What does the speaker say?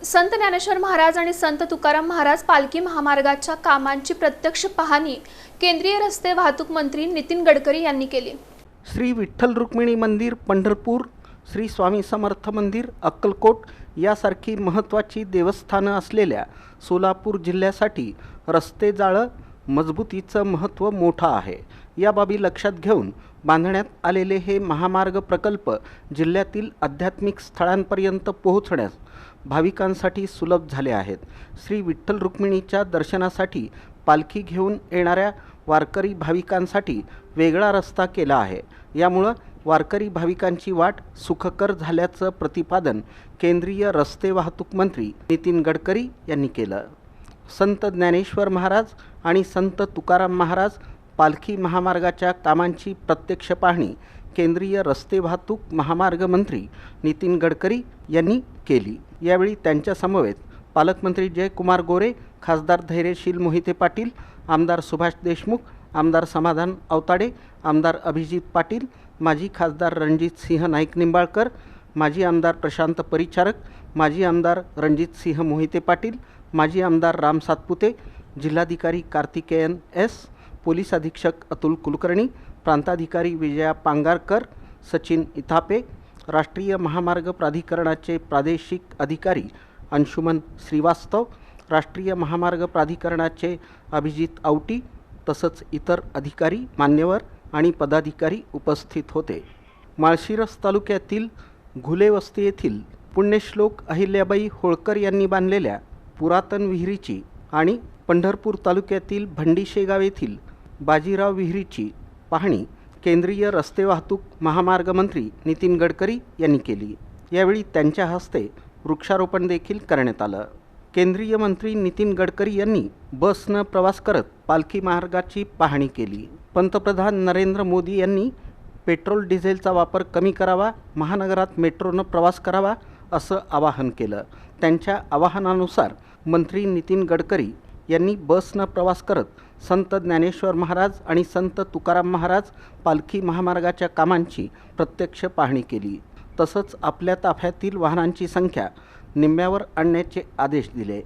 संत ज्ञानेश्वर महाराज आणि संत तुकाराम महाराज पालखी महामार्गाच्या कामांची प्रत्यक्ष पाहणी केंद्रीय रस्ते वाहतूक मंत्री नितीन गडकरी यांनी केली। श्री विठ्ठल रुक्मिणी मंदिर पंढरपूर, श्री स्वामी समर्थ मंदिर अक्कलकोट यासारखी महत्त्वाची देवस्थानं असलेल्या सोलापूर जिल्ह्यासाठी रस्ते जाळं मजबूतीचं महत्त्व मोठं आहे। या बाबी लक्षात घेऊन बांधण्यात आलेले हे महामार्ग प्रकल्प जिल्ह्यातील आध्यात्मिक स्थळांपर्यंत पोहोचण्यास भाविकांसाठी सुलभ झाले आहेत। श्री विठ्ठल रुक्मिणीच्या दर्शनासाठी पालखी घेऊन येणाऱ्या वारकरी भाविकांसाठी वेगळा रस्ता केला आहे। यामुळे वारकरी भाविकांची वाट सुखकर झाल्याचं प्रतिपादन केंद्रीय रस्ते वाहतूक मंत्री नितीन गडकरी यांनी केलं। संत ज्ञानेश्वर महाराज आणि संत तुकाराम महाराज पालखी महामार्गाच्या कामांची प्रत्यक्ष पाहणी केंद्रीय रस्ते वाहतूक महामार्ग मंत्री नितीन गडकरी यांनी केली। यावेळी त्यांच्या समवेत पालकमंत्री जयकुमार गोरे, खासदार धैर्यशील मोहिते पाटील, आमदार सुभाष देशमुख, आमदार समाधान अवताडे, आमदार अभिजित पाटील, माजी खासदार रणजित सिंह नाईक निंबाळकर, माजी आमदार प्रशांत परिचारक, माजी आमदार रणजित सिंह मोहिते पाटील, माजी आमदार राम सातपुते, जिल्हाधिकारी कार्तिकेयन एस, पोलीस अधीक्षक अतुल कुलकर्णी, प्रांताधिकारी विजया पांगारकर, सचिन इथापे, राष्ट्रीय महामार्ग प्राधिकरणाचे प्रादेशिक अधिकारी अंशुमन श्रीवास्तव, राष्ट्रीय महामार्ग प्राधिकरणाचे अभिजित औटी तसंच इतर अधिकारी, मान्यवर आणि पदाधिकारी उपस्थित होते। माळशिरस तालुक्यातील घुलेवस्ती येथील पुण्यश्लोक अहिल्याबाई होळकर यांनी बांधलेल्या पुरातन विहिरीची आणि पंढरपूर तालुक्यातील भंडीशेगाव येथील बाजीराव विहिरीची पाहणी केंद्रीय रस्ते वाहतूक महामार्ग मंत्री नितीन गडकरी यांनी केली। यावेळी त्यांच्या हस्ते वृक्षारोपण देखील करण्यात आलं। केंद्रीय मंत्री नितीन गडकरी यांनी बसनं प्रवास करत पालखी मार्गाची पाहणी केली। पंतप्रधान नरेंद्र मोदी यांनी पेट्रोल डिझेलचा वापर कमी करावा, महानगरात मेट्रोनं प्रवास करावा असं आवाहन केलं। त्यांच्या आवाहनानुसार मंत्री नितीन गडकरी यांनी बसनं प्रवास करत संत ज्ञानेश्वर महाराज आणि संत तुकाराम महाराज पालखी महामार्गाच्या कामांची प्रत्यक्ष पाहणी केली। तसंच आपल्या ताफ्यातील वाहनांची संख्या निम्म्यावर आणण्याचे आदेश दिले।